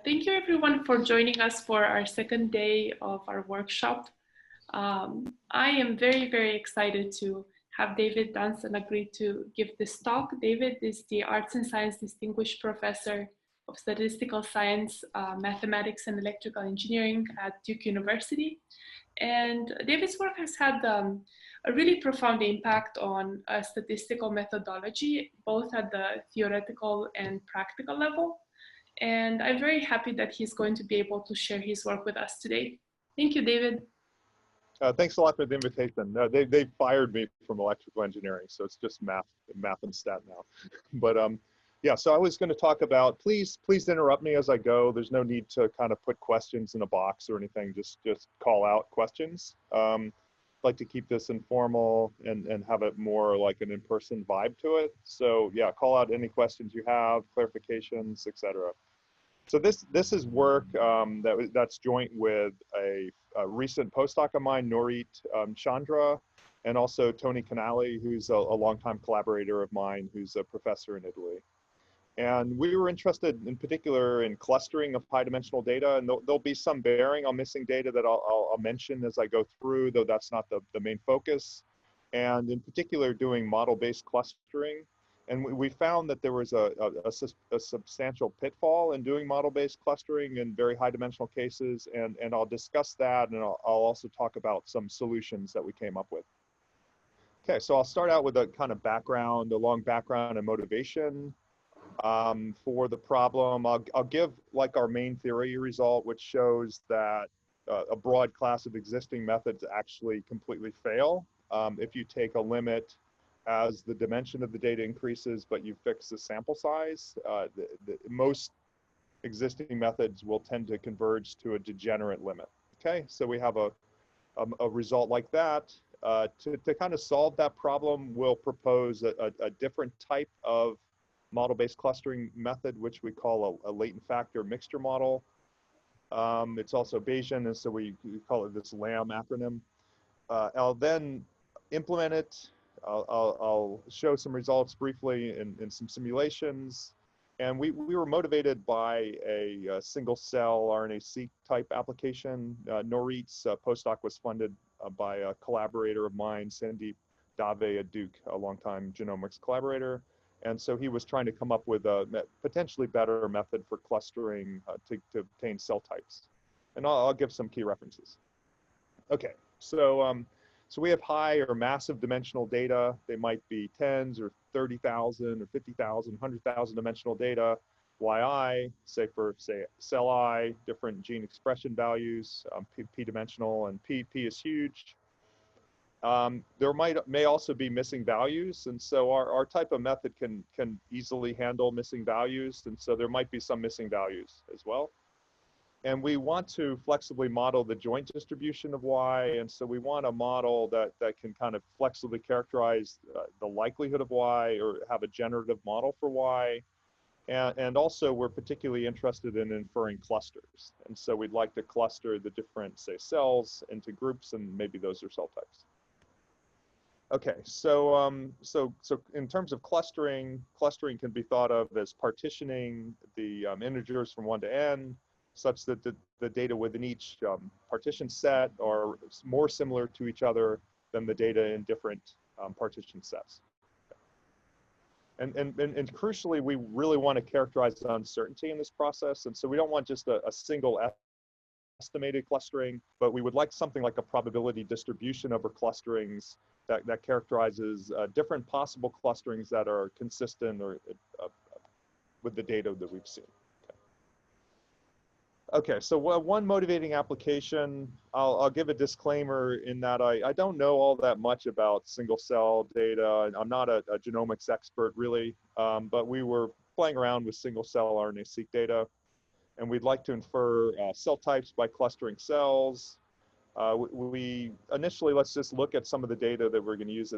Thank you everyone for joining us for our second day of our workshop. I am very, very excited to have David Dunson agree to give this talk. David is the Arts and Science Distinguished Professor of Statistical Science, Mathematics and Electrical Engineering at Duke University. And David's work has had a really profound impact on statistical methodology, both at the theoretical and practical level. And I'm very happy that he's going to be able to share his work with us today. Thank you, David. Thanks a lot for the invitation. They fired me from electrical engineering, so it's just math and stat now. But yeah, so I was going to talk about, please interrupt me as I go. There's no need to kind of put questions in a box or anything. Just call out questions. I'd like to keep this informal and have it more like an in-person vibe to it. So yeah, call out any questions you have, clarifications, etc. So this is work that's joint with a recent postdoc of mine, Norit Chandra, and also Tony Canali, who's a longtime collaborator of mine, who's a professor in Italy. And we were interested in particular in clustering of high-dimensional data, and there'll be some bearing on missing data that I'll mention as I go through, though that's not the main focus. And in particular, doing model-based clustering. And we found that there was a substantial pitfall in doing model-based clustering in very high-dimensional cases, and I'll discuss that, and I'll also talk about some solutions that we came up with. Okay, so I'll start out with a kind of background, a long background and motivation for the problem. I'll give like our main theory result, which shows that a broad class of existing methods actually completely fail if you take a limit as the dimension of the data increases, but you fix the sample size. Most existing methods will tend to converge to a degenerate limit. Okay, so we have a result like that. To kind of solve that problem, we'll propose a different type of model-based clustering method, which we call a latent factor mixture model. It's also Bayesian, and so we call it this LAM acronym. I'll then implement it. I'll show some results briefly in some simulations. And we were motivated by a single-cell RNA-seq type application. Norit's postdoc was funded by a collaborator of mine, Sandeep Dave at Duke, a longtime genomics collaborator. And so he was trying to come up with a potentially better method for clustering to obtain cell types. And I'll give some key references. Okay, so we have high or massive dimensional data. They might be tens or 30,000 or 50,000, 100,000 dimensional data. YI, say for cell I, different gene expression values, p dimensional, and p is huge. There may also be missing values, and so our type of method can easily handle missing values, and so there might be some missing values as well. And we want to flexibly model the joint distribution of Y, and so we want a model that can kind of flexibly characterize the likelihood of Y or have a generative model for Y. And also we're particularly interested in inferring clusters. And so we'd like to cluster the different, say, cells into groups, and maybe those are cell types. Okay, so in terms of clustering can be thought of as partitioning the integers from 1 to n, such that the data within each partition set are more similar to each other than the data in different partition sets. And crucially, we really want to characterize the uncertainty in this process, and so we don't want just a single estimated clustering, but we would like something like a probability distribution over clusterings that characterizes different possible clusterings that are consistent or with the data that we've seen. Okay, so one motivating application, I'll give a disclaimer in that I don't know all that much about single cell data. I'm not a genomics expert really, but we were playing around with single cell RNA-seq data, and we'd like to infer cell types by clustering cells. We initially, let's just look at some of the data that we're going to use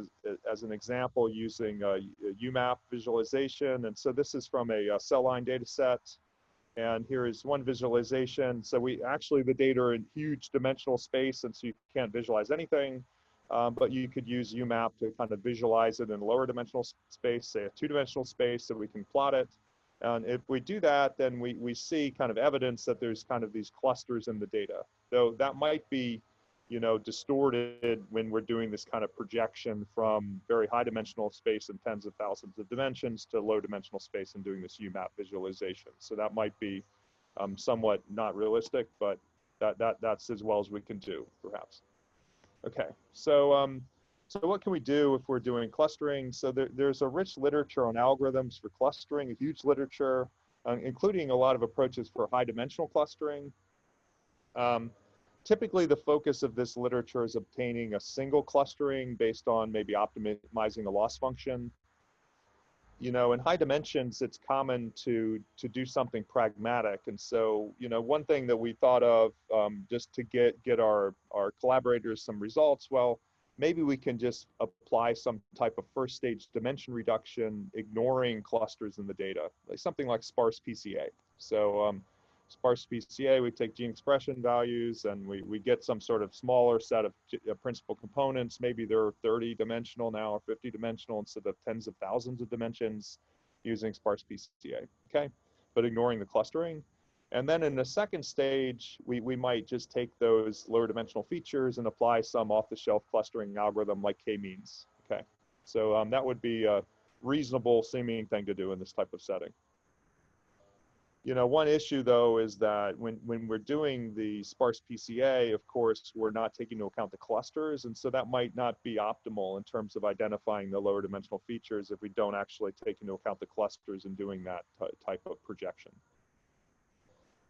as an example using UMAP visualization. And so this is from a cell line data set. And here is one visualization. So the data are in huge dimensional space, and so you can't visualize anything. But you could use UMAP to kind of visualize it in lower dimensional space, say a 2-dimensional space, so we can plot it. And if we do that, then we see kind of evidence that there's kind of these clusters in the data. Though that might be, you know, distorted when we're doing this kind of projection from very high dimensional space in tens of thousands of dimensions to low dimensional space and doing this UMAP visualization. So that might be somewhat not realistic, but that's as well as we can do, perhaps. Okay, so so what can we do if we're doing clustering? So there's a rich literature on algorithms for clustering, a huge literature, including a lot of approaches for high dimensional clustering. Typically, the focus of this literature is obtaining a single clustering based on maybe optimizing a loss function. You know, in high dimensions, it's common to do something pragmatic. And so, you know, one thing that we thought of just to get our collaborators some results, well, maybe we can just apply some type of first stage dimension reduction, ignoring clusters in the data, like something like sparse PCA. So sparse PCA, we take gene expression values and we get some sort of smaller set of principal components. Maybe they're 30 dimensional now or 50 dimensional instead of tens of thousands of dimensions using sparse PCA, okay? But ignoring the clustering. And then in the second stage, we might just take those lower dimensional features and apply some off-the-shelf clustering algorithm like k-means, okay? So that would be a reasonable seeming thing to do in this type of setting. You know, one issue though is that when we're doing the sparse PCA, of course, we're not taking into account the clusters, and so that might not be optimal in terms of identifying the lower dimensional features if we don't actually take into account the clusters in doing that type of projection.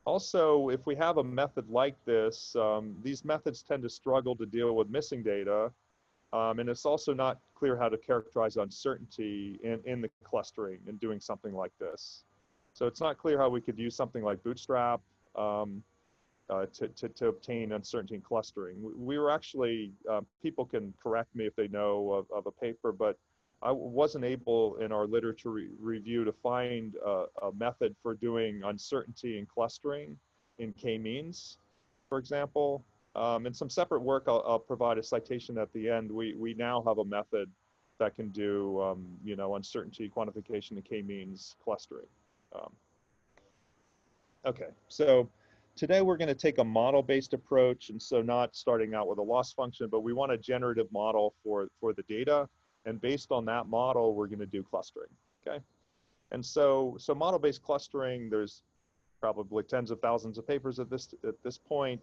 Also, if we have a method like this, these methods tend to struggle to deal with missing data, and it's also not clear how to characterize uncertainty in the clustering and doing something like this. So it's not clear how we could use something like Bootstrap to obtain uncertainty in clustering. We were actually, people can correct me if they know of a paper, but I wasn't able in our literature review to find a method for doing uncertainty in clustering in k-means, for example. In some separate work, I'll provide a citation at the end. We now have a method that can do, you know, uncertainty quantification in k-means clustering. Okay, so today we're going to take a model-based approach, and so not starting out with a loss function, but we want a generative model for the data, and based on that model, we're going to do clustering. Okay, and so model-based clustering, there's probably tens of thousands of papers at this point,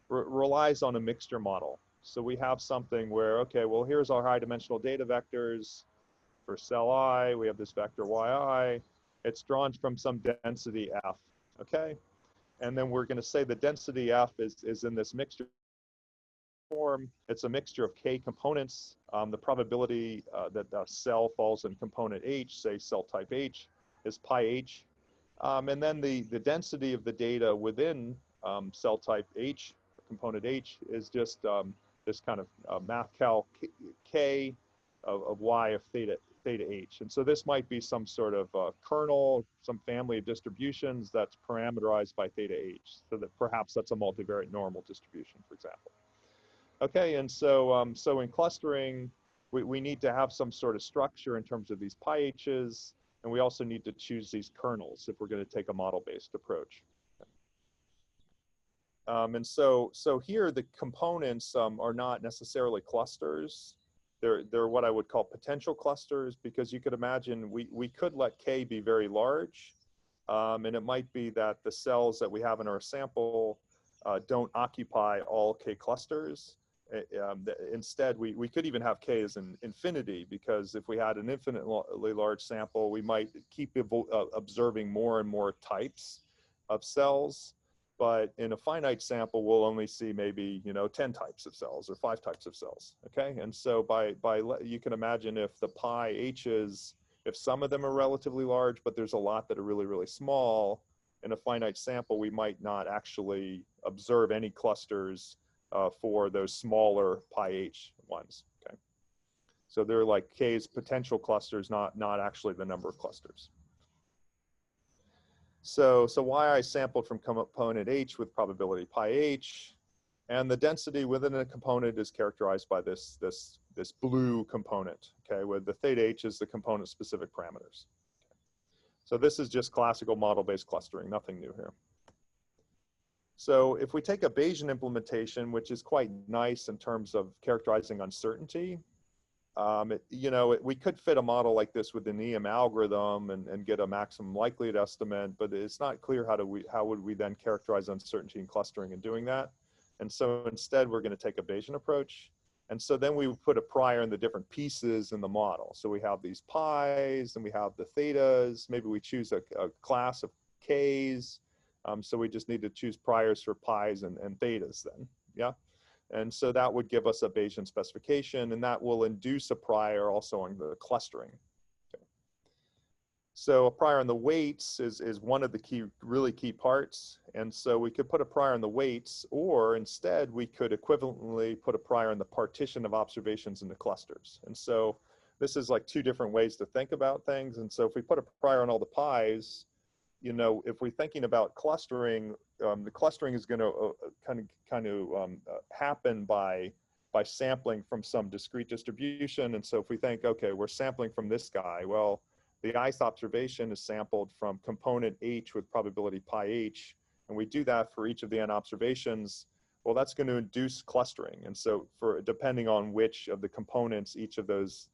relies on a mixture model. So we have something where, okay, well, here's our high-dimensional data vectors for cell I. We have this vector yi. It's drawn from some density f, okay? And then we're going to say the density f is in this mixture form. It's a mixture of k components. The probability that a cell falls in component H, say cell type H, is pi h. And then the density of the data within cell type H, component H, is just this kind of math cal k of y of theta h. And so this might be some sort of kernel, some family of distributions that's parameterized by theta h, so that perhaps that's a multivariate normal distribution, for example. Okay, and so so in clustering, we need to have some sort of structure in terms of these pi h's, and we also need to choose these kernels if we're going to take a model-based approach. And so here the components are not necessarily clusters. They're what I would call potential clusters, because you could imagine we could let k be very large, and it might be that the cells that we have in our sample don't occupy all k clusters. Instead, we could even have k as an infinity, because if we had an infinitely large sample, we might keep observing more and more types of cells. But in a finite sample, we'll only see maybe, you know, 10 types of cells or 5 types of cells, okay? And so you can imagine if the pi h's, if some of them are relatively large, but there's a lot that are really, really small, in a finite sample, we might not actually observe any clusters for those smaller pi h ones, okay? So they're like k's potential clusters, not actually the number of clusters. So yi sampled from component H with probability pi h, and the density within a component is characterized by this blue component, okay, where the theta h is the component specific parameters. So this is just classical model-based clustering, nothing new here. So if we take a Bayesian implementation, which is quite nice in terms of characterizing uncertainty, we could fit a model like this with an EM algorithm and get a maximum likelihood estimate, but it's not clear how would we then characterize uncertainty in clustering in doing that. And so instead, we're going to take a Bayesian approach. And so then we would put a prior in the different pieces in the model. So we have these pi's, and we have the thetas. Maybe we choose a class of k's. So we just need to choose priors for pi's and thetas then, yeah? And so that would give us a Bayesian specification, and that will induce a prior also on the clustering. Okay. So a prior on the weights is one of the really key parts. And so we could put a prior on the weights, or instead we could equivalently put a prior on the partition of observations in the clusters. And so this is like two different ways to think about things. And so if we put a prior on all the pi's, if we're thinking about clustering, the clustering is going to happen by sampling from some discrete distribution. And so if we think, okay, we're sampling from this guy, well, the ith observation is sampled from component H with probability pi H, and we do that for each of the n observations. Well, that's going to induce clustering. And so depending on which of the components each of those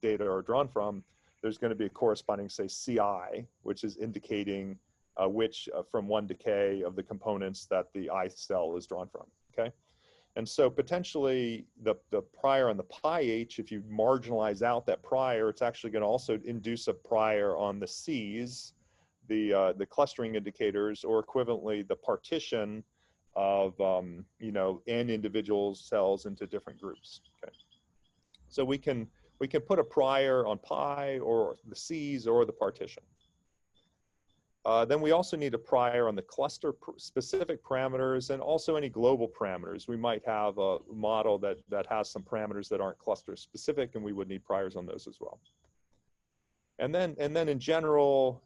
data are drawn from, there's going to be a corresponding, say, CI, which is indicating which from 1 to k of the components that the ith cell is drawn from, okay? And so potentially the prior on the pi H, if you marginalize out that prior, it's actually going to also induce a prior on the C's, the clustering indicators, or equivalently the partition of n individual cells into different groups, okay? So we can put a prior on pi or the C's or the partition. Then we also need a prior on the cluster specific parameters and also any global parameters. We might have a model that has some parameters that aren't cluster specific, and we would need priors on those as well. And then in general,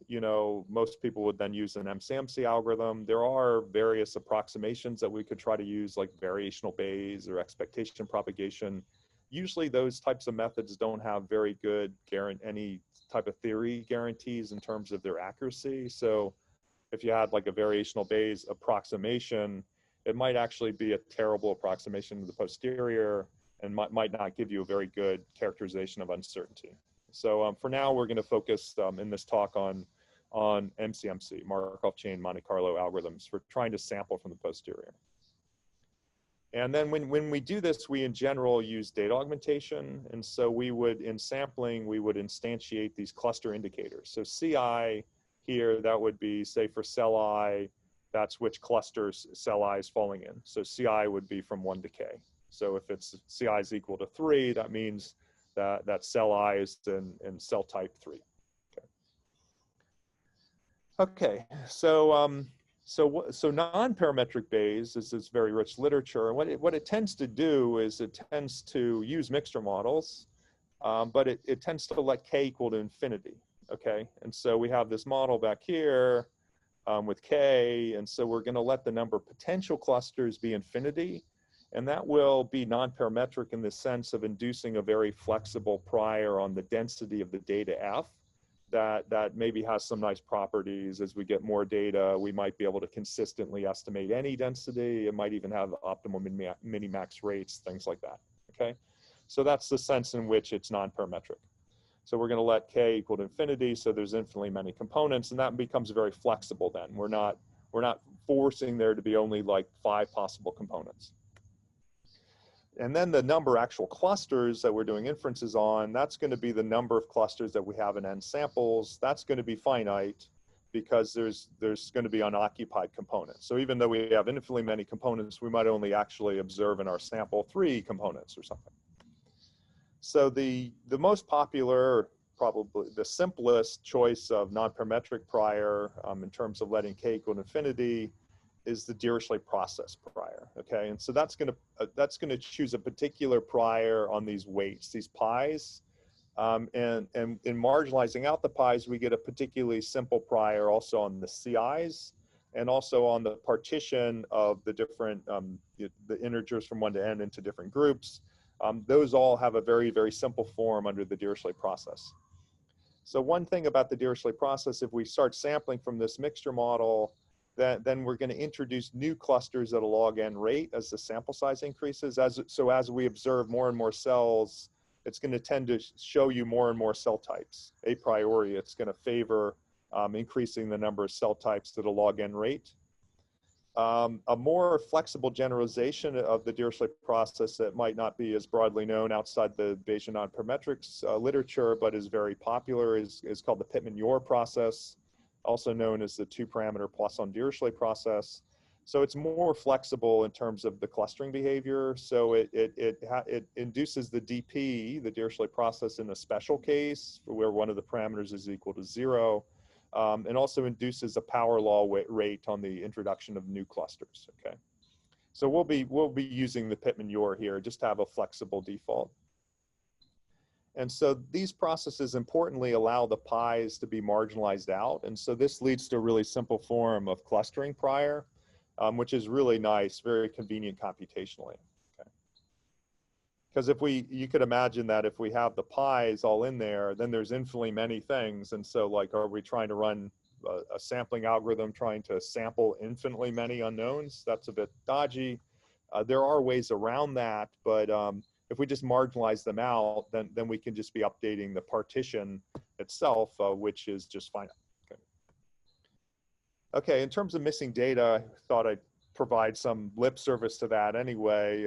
most people would then use an MCMC algorithm. There are various approximations that we could try to use, like variational Bayes or expectation propagation. Usually those types of methods don't have very good any type of theory guarantees in terms of their accuracy. So if you had like a variational Bayes approximation, it might actually be a terrible approximation of the posterior and might not give you a very good characterization of uncertainty. So for now, we're going to focus in this talk on MCMC, Markov chain Monte Carlo algorithms, for trying to sample from the posterior. And then when we do this, we in general use data augmentation. And so in sampling, we would instantiate these cluster indicators. So CI here, that would be, say, for cell I, that's which clusters cell I is falling in. So CI would be from 1 to k. So if it's CI is equal to 3, that means that cell I is in cell type 3. Okay, so nonparametric Bayes is this very rich literature, and what it tends to do is it tends to use mixture models, but it tends to let k equal to infinity. Okay, and so we have this model back here with k, and so we're going to let the number of potential clusters be infinity, and that will be nonparametric in the sense of inducing a very flexible prior on the density of the data f. That maybe has some nice properties. As we get more data, we might be able to consistently estimate any density. It might even have optimal minimax rates, things like that, okay? So that's the sense in which it's non-parametric. So we're gonna let k equal to infinity, so there's infinitely many components, and that becomes very flexible then. We're not forcing there to be only like 5 possible components. And then the number of actual clusters that we're doing inferences on, that's going to be the number of clusters that we have in n samples. That's going to be finite because there's going to be unoccupied components. So even though we have infinitely many components, we might only actually observe in our sample 3 components or something. So the most popular, probably the simplest choice of nonparametric prior in terms of letting k equal to infinity is the Dirichlet process prior, okay? And so that's gonna choose a particular prior on these weights, these pi's, and in marginalizing out the pi's, we get a particularly simple prior also on the CI's, and also on the partition of the different, the integers from 1 to n into different groups. Those all have a very, very simple form under the Dirichlet process. So one thing about the Dirichlet process, if we start sampling from this mixture model, then we're going to introduce new clusters at a log n rate as the sample size increases. So as we observe more and more cells, it's going to tend to show you more and more cell types. A priori, it's going to favor increasing the number of cell types at a log n rate. A more flexible generalization of the Dirichlet process that might not be as broadly known outside the Bayesian nonparametrics literature, but is very popular, is called the Pitman-Ure process, also known as the two-parameter Poisson-Dirichlet process. So it's more flexible in terms of the clustering behavior. So it induces the DP, the Dirichlet process, in a special case where one of the parameters is equal to 0. And also induces a power law rate on the introduction of new clusters. Okay, so we'll be using the Pitman-Ure here just to have a flexible default. And so these processes importantly allow the pies to be marginalized out, and so this leads to a really simple form of clustering prior, which is really nice, very convenient computationally. Because you could imagine that if we have the pies all in there, then there's infinitely many things. And so like, are we trying to run a sampling algorithm trying to sample infinitely many unknowns? That's a bit dodgy. There are ways around that, but if we just marginalize them out, then we can just be updating the partition itself, which is just finite. Okay, in terms of missing data, I thought I'd provide some lip service to that anyway,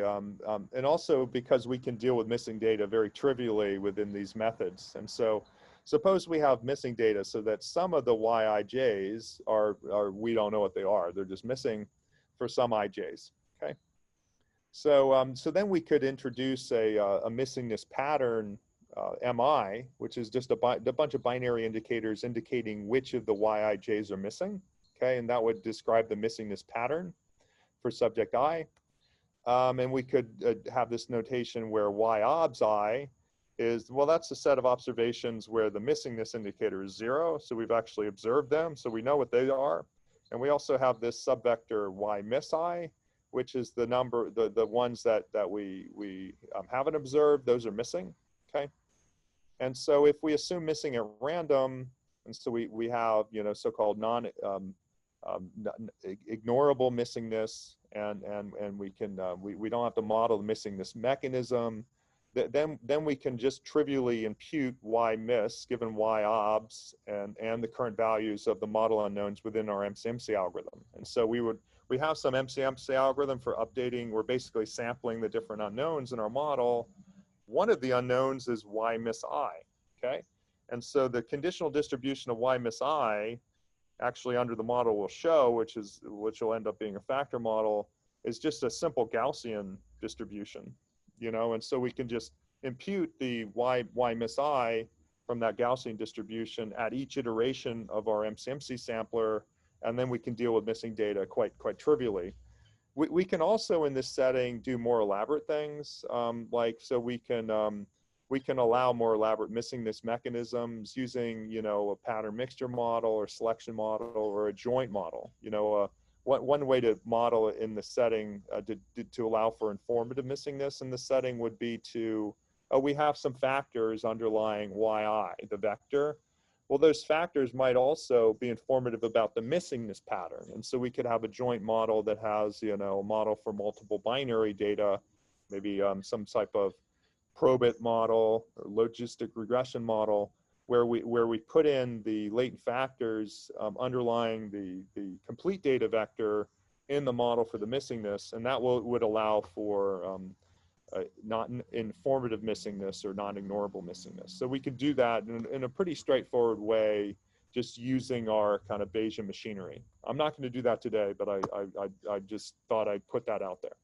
and also because we can deal with missing data very trivially within these methods. And so suppose we have missing data so that some of the Yij's are we don't know what they are, they're just missing for some Ij's, okay? So, so then we could introduce a missingness pattern, MI, which is just a bunch of binary indicators indicating which of the Yij's are missing, okay? And that would describe the missingness pattern for subject I. And we could have this notation where Y_obs I is, well, that's a set of observations where the missingness indicator is 0. So we've actually observed them, so we know what they are. And we also have this subvector Y_miss_I, which is the number, the ones that we haven't observed, those are missing, okay? And so if we assume missing at random, and so we have, you know, so-called ignorable missingness, and we can we don't have to model the missingness mechanism. Then we can just trivially impute Y_miss given Y_obs and the current values of the model unknowns within our MCMC algorithm. And so we have some MCMC algorithm for updating. We're basically sampling the different unknowns in our model. One of the unknowns is Y_miss_I, okay? And so the conditional distribution of Y_miss_I actually under the model will show, which will end up being a factor model, is just a simple Gaussian distribution, you know, and so we can just impute the Y_miss_I from that Gaussian distribution at each iteration of our MCMC sampler, and then we can deal with missing data quite trivially. We can also in this setting do more elaborate things, like so we can allow more elaborate missingness mechanisms using, you know, a pattern mixture model or selection model or a joint model. You know, one way to model it in the setting to allow for informative missingness in the setting would be to, we have some factors underlying Yi, the vector. Well, those factors might also be informative about the missingness pattern. And so we could have a joint model that has, you know, a model for multiple binary data, maybe some type of probit model or logistic regression model where we put in the latent factors underlying the complete data vector in the model for the missingness, and that would allow for not informative missingness or non-ignorable missingness. So we could do that in a pretty straightforward way, just using our kind of Bayesian machinery. I'm not going to do that today, but I just thought I'd put that out there.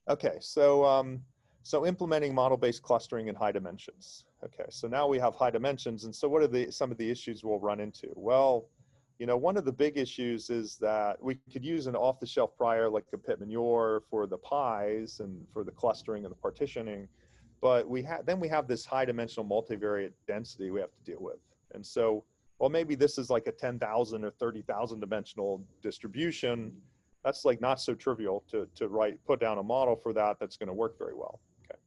Okay, so so implementing model-based clustering in high dimensions. Okay, so now we have high dimensions, and so what are some of the issues we'll run into? Well, you know, one of the big issues is that we could use an off-the-shelf prior like a Pitman-Ure for the pies and for the clustering and the partitioning, but then we have this high-dimensional multivariate density we have to deal with. And so, well, maybe this is like a 10,000 or 30,000 dimensional distribution. That's like not so trivial to put down a model for that that's going to work very well. Okay.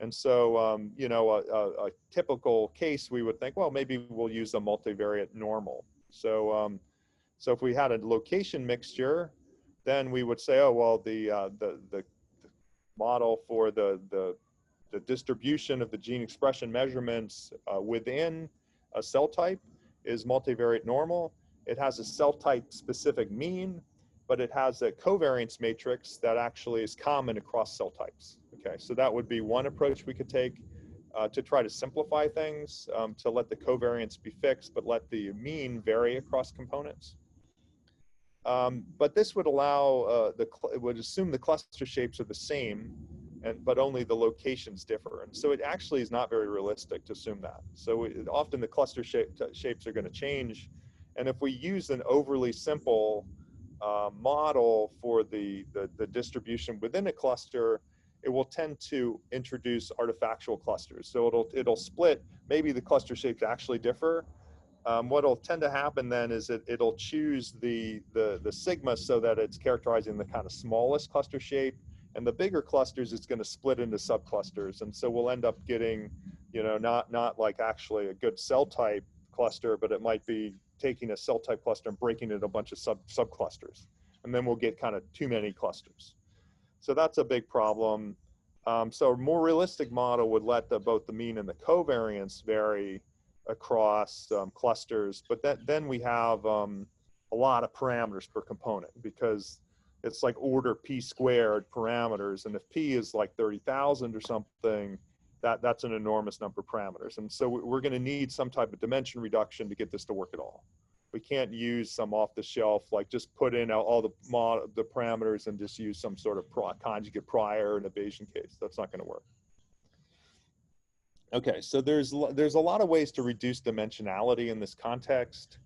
And so, you know, a typical case, we would think, well, maybe we'll use a multivariate normal. So, so if we had a location mixture, then we would say, oh, well, the model for the distribution of the gene expression measurements within a cell type is multivariate normal. It has a cell type specific mean, but it has a covariance matrix that actually is common across cell types. Okay, so that would be one approach we could take to try to simplify things, to let the covariance be fixed, but let the mean vary across components. But this would allow, it would assume the cluster shapes are the same, but only the locations differ. And so it actually is not very realistic to assume that. So often the cluster shapes are going to change. And if we use an overly simple model for the distribution within a cluster, it will tend to introduce artifactual clusters. So it'll split. Maybe the cluster shapes actually differ. What'll tend to happen then is it'll choose the sigma so that it's characterizing the kind of smallest cluster shape, and the bigger clusters it's going to split into subclusters. And so we'll end up getting, you know, not like actually a good cell type cluster, but it might be taking a cell type cluster and breaking it into a bunch of subclusters, and then we'll get kind of too many clusters. So that's a big problem. So a more realistic model would let both the mean and the covariance vary across clusters, but then we have a lot of parameters per component, because it's like order p squared parameters, and if p is like 30,000 or something, that's an enormous number of parameters. And so we're going to need some type of dimension reduction to get this to work at all. We can't use some off the shelf, like just put in all the parameters and just use some sort of conjugate prior in a Bayesian case. That's not going to work. Okay, so there's a lot of ways to reduce dimensionality in this context.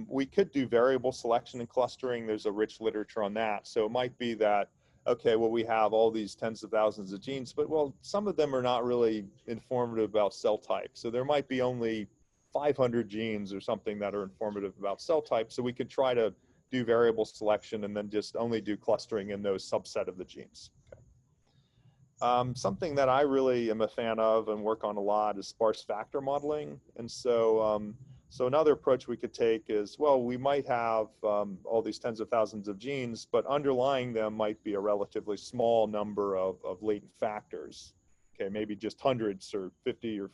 We could do variable selection and clustering. There's a rich literature on that. So it might be that, okay, well, we have all these tens of thousands of genes, but well, some of them are not really informative about cell type. So there might be only 500 genes or something that are informative about cell type. So we could try to do variable selection and then just only do clustering in those subset of the genes. Something that I really am a fan of and work on a lot is sparse factor modeling. And so, so another approach we could take is, well, we might have all these tens of thousands of genes, but underlying them might be a relatively small number of latent factors. Okay, maybe just hundreds or 50 or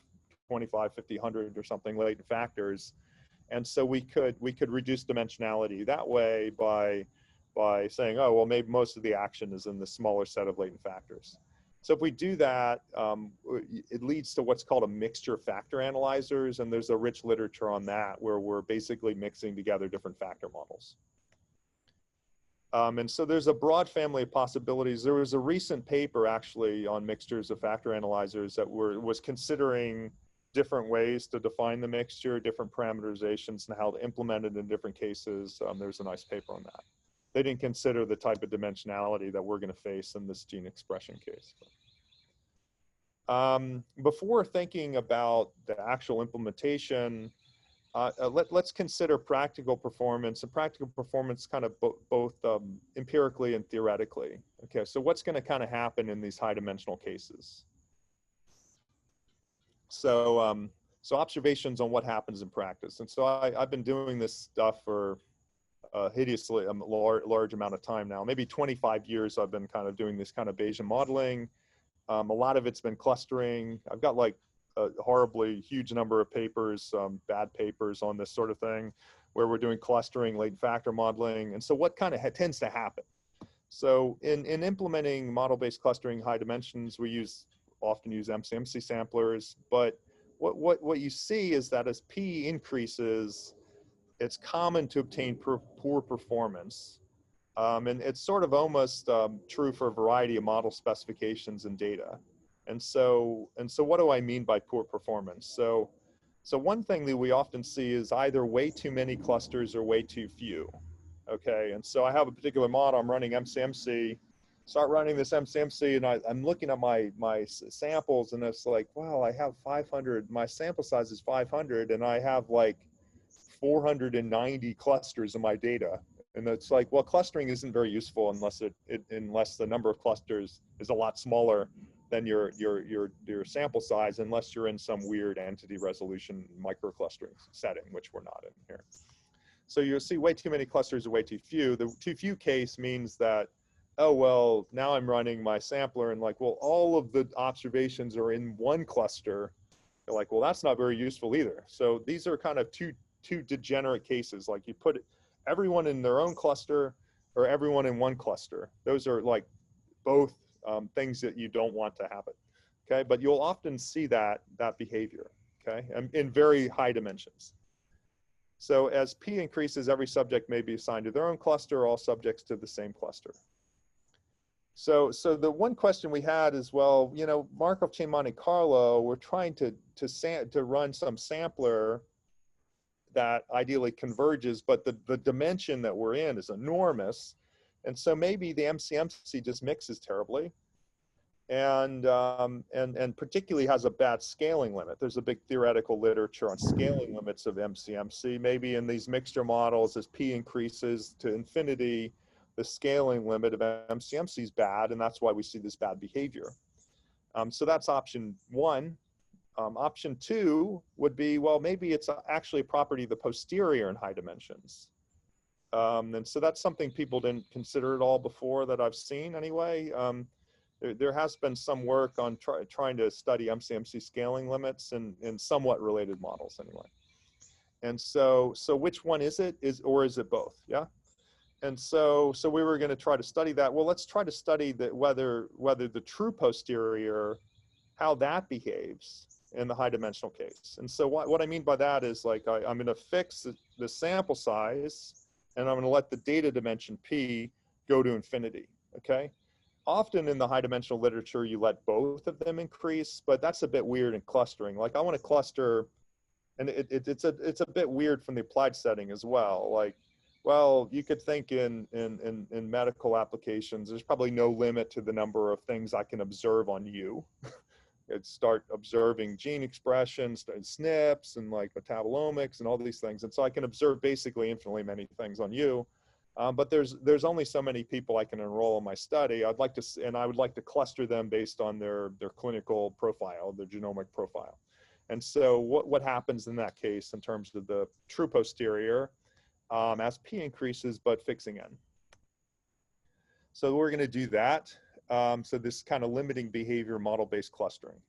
25, 50, 100 or something latent factors. And so we could reduce dimensionality that way by saying, oh, well, maybe most of the action is in the smaller set of latent factors. So if we do that, it leads to what's called a mixture factor analyzers, and there's a rich literature on that where we're basically mixing together different factor models. And so there's a broad family of possibilities. There was a recent paper actually on mixtures of factor analyzers that was considering different ways to define the mixture, different parameterizations, and how to implement it in different cases. There's a nice paper on that. They didn't consider the type of dimensionality that we're going to face in this gene expression case. Before thinking about the actual implementation, let's consider practical performance, and practical performance kind of both empirically and theoretically. Okay, so what's going to kind of happen in these high dimensional cases? So, so observations on what happens in practice. And so I've been doing this stuff for hideously large amount of time now. Maybe 25 years I've been kind of doing this kind of Bayesian modeling. A lot of it's been clustering. I've got like a horribly huge number of papers, bad papers on this sort of thing, where we're doing clustering, latent factor modeling. And so what kind of tends to happen? So in implementing model-based clustering high dimensions, we often use MCMC samplers, but what you see is that as P increases, it's common to obtain poor performance. And it's sort of almost true for a variety of model specifications and data. And so what do I mean by poor performance? So one thing that we often see is either way too many clusters or way too few. Okay, and so I have a particular model, I'm running MCMC, start running this MCMC, and I'm looking at my samples, and it's like, wow, I have 500, my sample size is 500, and I have like 490 clusters in my data. And it's like, well, clustering isn't very useful unless unless the number of clusters is a lot smaller than your sample size, unless you're in some weird entity resolution microclustering setting, which we're not in here. So you'll see way too many clusters or way too few. The too few case means that, oh, well, now I'm running my sampler and like, well, all of the observations are in one cluster. You're like, well, that's not very useful either. So these are kind of two degenerate cases. Like you put everyone in their own cluster or everyone in one cluster. Those are like both things that you don't want to happen. Okay, but you'll often see that behavior. Okay, in very high dimensions. So as P increases, every subject may be assigned to their own cluster, all subjects to the same cluster. So the one question we had is, well, you know, Markov chain Monte Carlo, we're trying to run some sampler that ideally converges, but the dimension that we're in is enormous. And so maybe the MCMC just mixes terribly. And particularly has a bad scaling limit. There's a big theoretical literature on scaling limits of MCMC. Maybe in these mixture models, as P increases to infinity, the scaling limit of MCMC is bad, and that's why we see this bad behavior. So that's option one. Option two would be, well, maybe it's actually a property of the posterior in high dimensions. And so that's something people didn't consider at all before that I've seen anyway. There has been some work on trying to study MCMC scaling limits in somewhat related models anyway. And so which one is it? Or is it both? Yeah. And so we were going to try to study that. Well, let's try to study whether the true posterior, how that behaves in the high dimensional case. And so what I mean by that is, like, I'm going to fix the sample size, and I'm going to let the data dimension P go to infinity. Okay. Often in the high dimensional literature, you let both of them increase, but that's a bit weird in clustering. Like I want to cluster, and it's a bit weird from the applied setting as well. Like, well, you could think in medical applications, there's probably no limit to the number of things I can observe on you. I'd start observing gene expressions, SNPs, and like metabolomics and all these things. And so I can observe basically infinitely many things on you. But there's only so many people I can enroll in my study. I would like to cluster them based on their clinical profile, their genomic profile. And so what happens in that case in terms of the true posterior as P increases, but fixing N. So we're going to do that. So this kind of limiting behavior model-based clustering.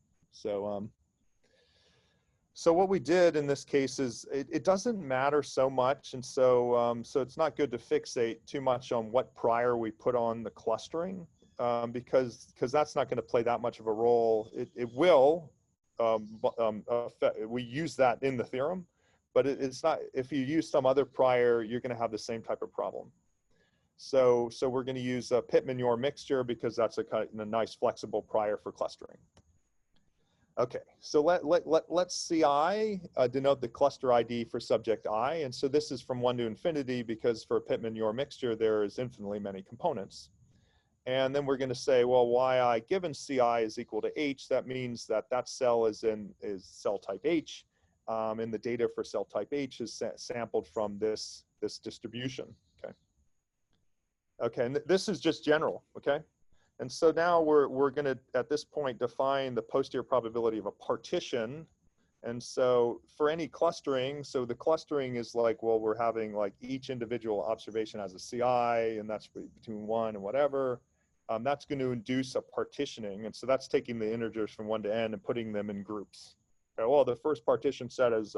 So what we did in this case is it doesn't matter so much, and so it's not good to fixate too much on what prior we put on the clustering, because that's not going to play that much of a role. It will. We use that in the theorem, but it's not. If you use some other prior, you're going to have the same type of problem. So we're going to use a Pittman-Yor mixture because that's a nice flexible prior for clustering. Okay, so let's CI denote the cluster ID for subject I, and so this is from 1 to infinity because for a Pittman-Yor mixture there is infinitely many components. And then we're going to say, well, yi given CI is equal to H, that means that cell is cell type H, and the data for cell type H is sampled from this distribution. Okay, and this is just general. Okay. And so now we're going to, at this point, define the posterior probability of a partition. And so for any clustering, so the clustering is like, well, we're having like each individual observation has a CI, and that's between 1 and whatever. That's going to induce a partitioning. And so that's taking the integers from 1 to n and putting them in groups. Okay, well, the first partition set has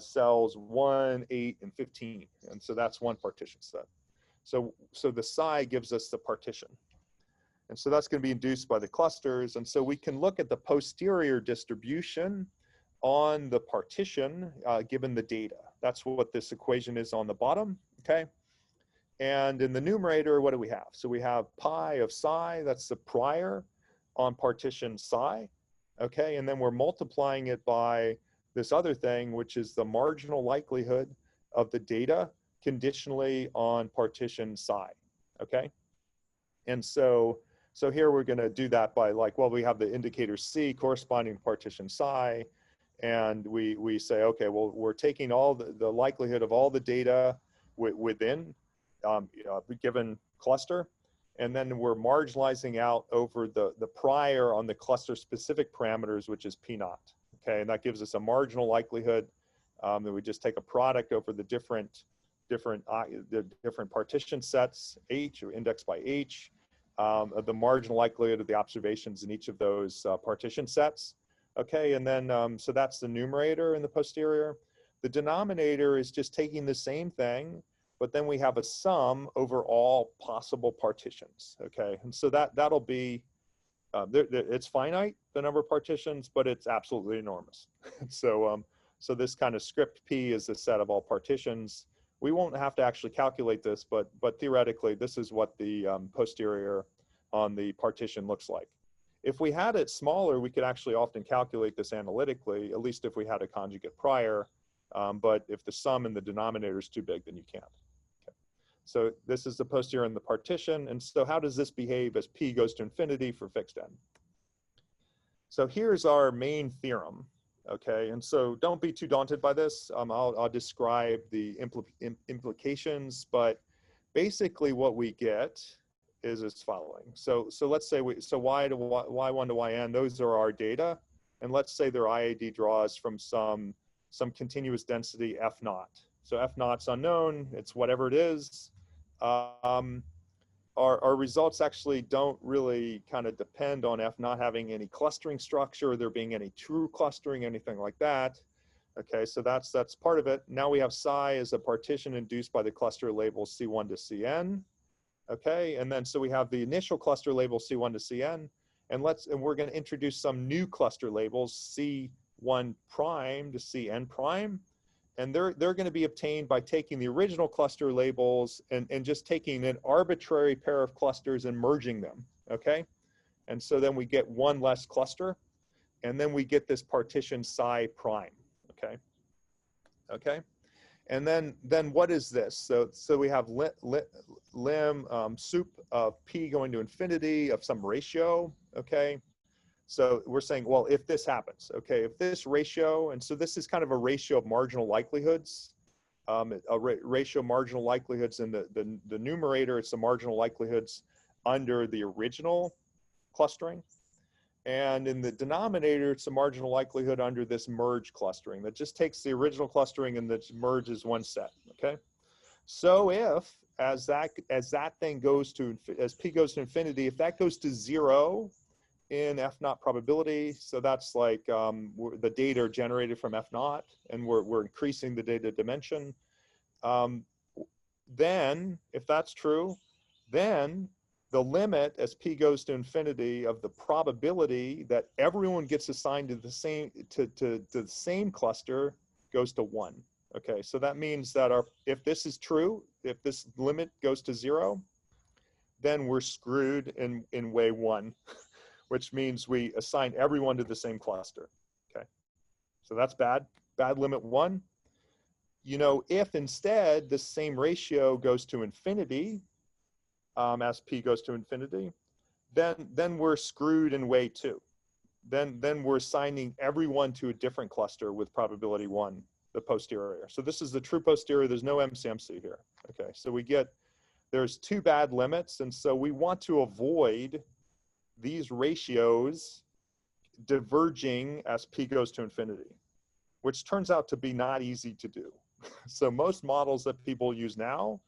cells 1, 8, and 15. And so that's one partition set. So the psi gives us the partition. And so that's going to be induced by the clusters. And so we can look at the posterior distribution on the partition given the data. That's what this equation is on the bottom, okay? And in the numerator, what do we have? So we have pi of psi, that's the prior on partition psi, okay? And then we're multiplying it by this other thing, which is the marginal likelihood of the data conditionally on partition psi, okay? And so here we're going to do that by like, well, we have the indicator C corresponding to partition psi, and we say, okay, well, we're taking all the likelihood of all the data within a given cluster, And then we're marginalizing out over the prior on the cluster specific parameters, which is P naught. Okay, and that gives us a marginal likelihood that we just take a product over the different partition sets, H or indexed by H, of the marginal likelihood of the observations in each of those partition sets. Okay, and then so that's the numerator in the posterior. The denominator is just taking the same thing, but then we have a sum over all possible partitions. Okay, and so that'll be it's finite, the number of partitions, but it's absolutely enormous. So so this kind of script P is the set of all partitions. We won't have to actually calculate this, but theoretically, this is what the posterior on the partition looks like. If we had it smaller, we could actually often calculate this analytically, at least if we had a conjugate prior. But if the sum in the denominator is too big, then you can't. Okay. So this is the posterior in the partition. And so how does this behave as P goes to infinity for fixed n? So here's our main theorem. Okay, and so don't be too daunted by this. I'll describe the implications, but basically what we get is as following. So let's say y1 to yn, those are our data, and let's say their IAD draws from some continuous density f naught. So f naught's unknown, it's whatever it is. Our results actually don't really kind of depend on f not having any clustering structure, or there being any true clustering, anything like that. Okay, so that's part of it. Now we have psi as a partition induced by the cluster label C1 to Cn. Okay, and then so we have the initial cluster label C1 to Cn, and we're going to introduce some new cluster labels C1 prime to Cn prime. And they're going to be obtained by taking the original cluster labels and just taking an arbitrary pair of clusters and merging them, okay? And so then we get one less cluster, and then we get this partition psi prime, okay? Okay? And then what is this? So we have lim sup of P going to infinity of some ratio, okay? So we're saying, well, if this happens, okay, if this ratio, and so this is kind of a ratio of marginal likelihoods, ratio of marginal likelihoods in the numerator, it's the marginal likelihoods under the original clustering. And in the denominator, it's the marginal likelihood under this merge clustering that just takes the original clustering and that merges one set, okay? So if, as that thing goes to, as P goes to infinity, if that goes to 0, in f naught probability, so that's like the data are generated from f naught, and we're increasing the data dimension. Then, if that's true, then the limit as P goes to infinity of the probability that everyone gets assigned to the same cluster goes to 1. Okay, so that means that if this is true, if this limit goes to 0, then we're screwed in way 1. Which means we assign everyone to the same cluster, okay? So that's bad limit 1. You know, if instead the same ratio goes to infinity, as P goes to infinity, then we're screwed in way 2. Then we're assigning everyone to a different cluster with probability 1, the posterior. So this is the true posterior, there's no MCMC here, okay? So there's 2 bad limits, and so we want to avoid these ratios diverging as P goes to infinity, which turns out to be not easy to do. So most models that people use now,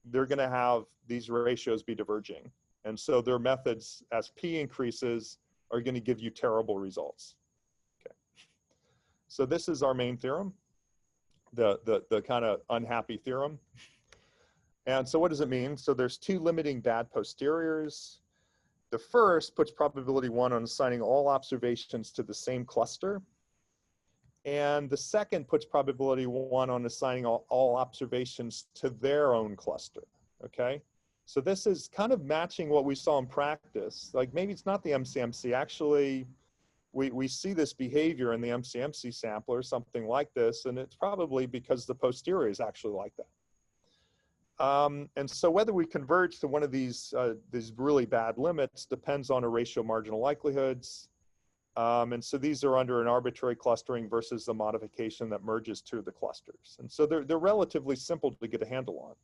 they're going to have these ratios be diverging. And so their methods as P increases are going to give you terrible results. Okay. So this is our main theorem, the kind of unhappy theorem. And so what does it mean? So there's 2 limiting bad posteriors. The first puts probability 1 on assigning all observations to the same cluster. And the second puts probability 1 on assigning all observations to their own cluster, okay? So this is kind of matching what we saw in practice. Like maybe it's not the MCMC. Actually, we see this behavior in the MCMC sampler, something like this, and it's probably because the posterior is actually like that. And so whether we converge to one of these really bad limits depends on a ratio of marginal likelihoods. And so these are under an arbitrary clustering versus the modification that merges two of the clusters. And so they're relatively simple to get a handle on.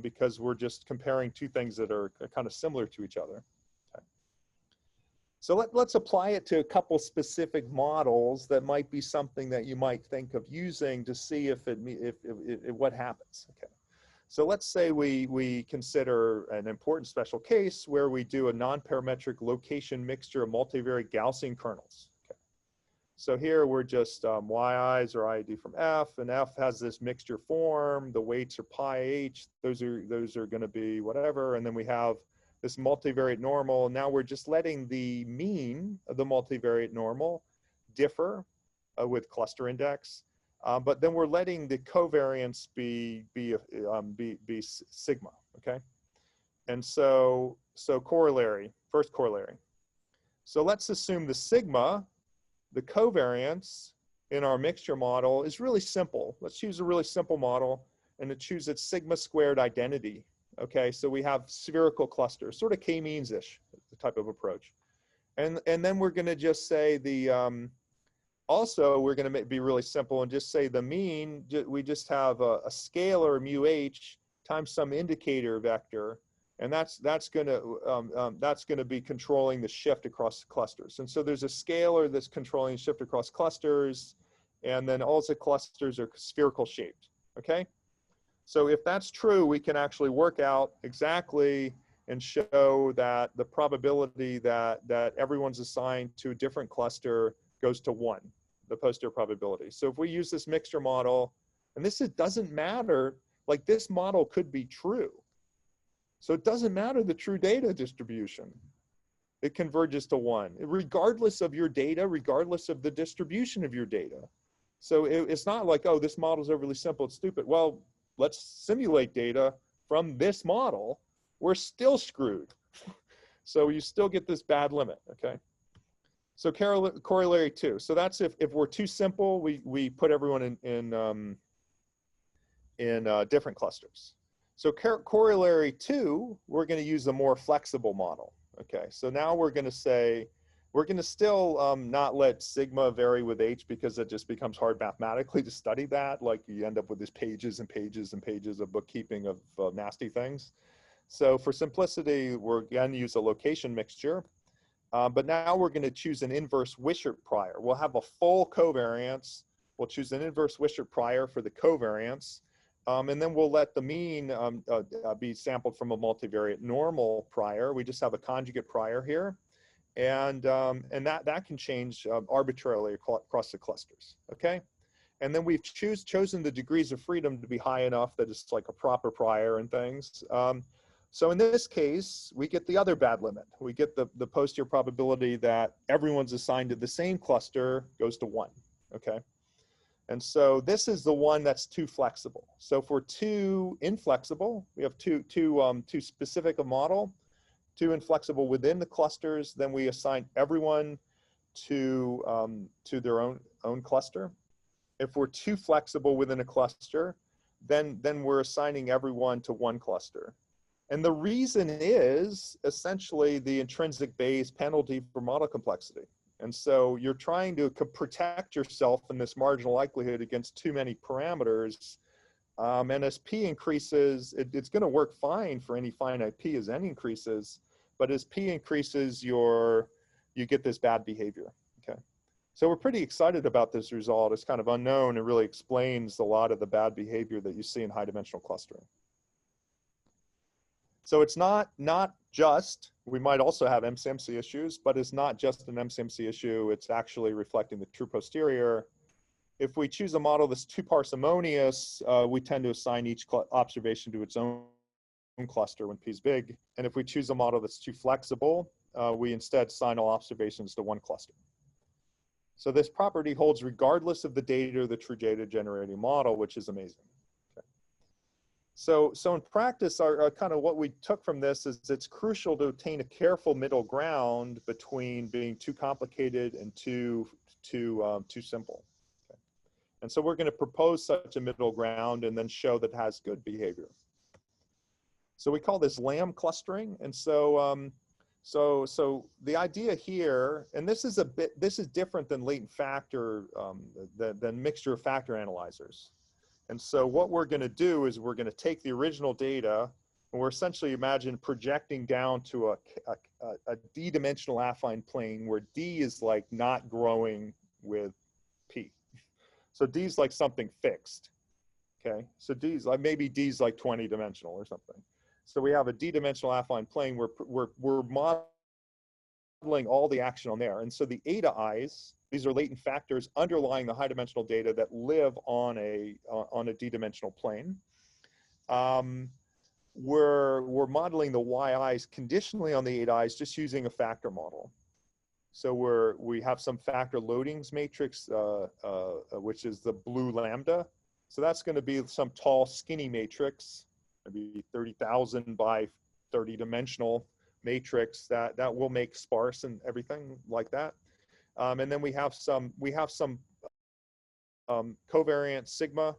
because we're just comparing two things that are kind of similar to each other. Okay. So let's apply it to a couple specific models that might be something that you might think of using to see if what happens. Okay. So let's say we consider an important special case where we do a non-parametric location mixture of multivariate Gaussian kernels. Okay. So here we're just yi's or IID from F, and F has this mixture form. The weights are pi h. Those are going to be whatever, and then we have this multivariate normal. Now we're just letting the mean of the multivariate normal differ with cluster index. But then we're letting the covariance be sigma, okay? And so corollary, first corollary. So let's assume the sigma, the covariance in our mixture model is really simple. Let's choose a really simple model and choose its sigma squared identity, okay? So we have spherical clusters, sort of k-means-ish type of approach. And then we're gonna just say the, also, we're going to be really simple and just say the mean, we just have a scalar mu h times some indicator vector, and that's going to be controlling the shift across clusters. And so there's a scalar that's controlling shift across clusters, and then all the clusters are spherical shaped. Okay, so if that's true, we can actually work out exactly and show that the probability that everyone's assigned to a different cluster goes to 1. The posterior probability. So if we use this mixture model, and it doesn't matter, like this model could be true. So it doesn't matter the true data distribution. It converges to 1, regardless of your data, regardless of the distribution of your data. So it's not like, oh, this model's overly simple, it's stupid. Well, let's simulate data from this model. We're still screwed. So you still get this bad limit, okay? So corollary 2. So that's if we're too simple, we put everyone in different clusters. So corollary 2, we're going to use a more flexible model. Okay. So now we're going to say we're going to still not let sigma vary with h because it just becomes hard mathematically to study that. Like you end up with these pages and pages and pages of bookkeeping of nasty things. So for simplicity, we're going to use a location mixture. But now we're going to choose an inverse Wishart prior. We'll have a full covariance. We'll choose an inverse Wishart prior for the covariance. And then we'll let the mean be sampled from a multivariate normal prior. We just have a conjugate prior here. And that can change arbitrarily across the clusters, okay? And then we've chosen the degrees of freedom to be high enough that it's like a proper prior and things. So in this case, we get the other bad limit. We get the posterior probability that everyone's assigned to the same cluster goes to 1, okay? And so this is the one that's too flexible. So if we're too inflexible, we have too specific a model, too inflexible within the clusters, then we assign everyone to their own cluster. If we're too flexible within a cluster, then we're assigning everyone to 1 cluster. And the reason is essentially the intrinsic Bayes penalty for model complexity. And so you're trying to protect yourself in this marginal likelihood against too many parameters. And as p increases, it's going to work fine for any finite p as n increases. But as p increases, you get this bad behavior. Okay. So we're pretty excited about this result. It's kind of unknown. It really explains a lot of the bad behavior that you see in high dimensional clustering. So it's not just, we might also have MCMC issues, but it's not just an MCMC issue. It's actually reflecting the true posterior. If we choose a model that's too parsimonious, we tend to assign each observation to its own cluster when p is big. And if we choose a model that's too flexible, we instead assign all observations to 1 cluster. So this property holds regardless of the data or the true data generating model, which is amazing. So in practice, our kind of what we took from this is it's crucial to obtain a careful middle ground between being too complicated and too simple. Okay. And so we're going to propose such a middle ground and then show that it has good behavior. So we call this Lamb clustering. And so so the idea here, and this is different than latent factor, than mixture of factor analyzers. And so what we're going to do is we're going to take the original data, and we're essentially, imagine projecting down to a d-dimensional affine plane where d is like not growing with p. So d is like something fixed. Okay, so d is like, maybe d is like 20 dimensional or something. So we have a d-dimensional affine plane where we're modeling all the action on there. And so the eta i's, these are latent factors underlying the high dimensional data that live on a d-dimensional plane. We're modeling the yi's conditionally on the eta i's just using a factor model. So we have some factor loadings matrix, which is the blue lambda. So that's going to be some tall, skinny matrix, maybe 30,000 by 30 dimensional matrix that will make sparse and everything like that. And then we have some covariance sigma,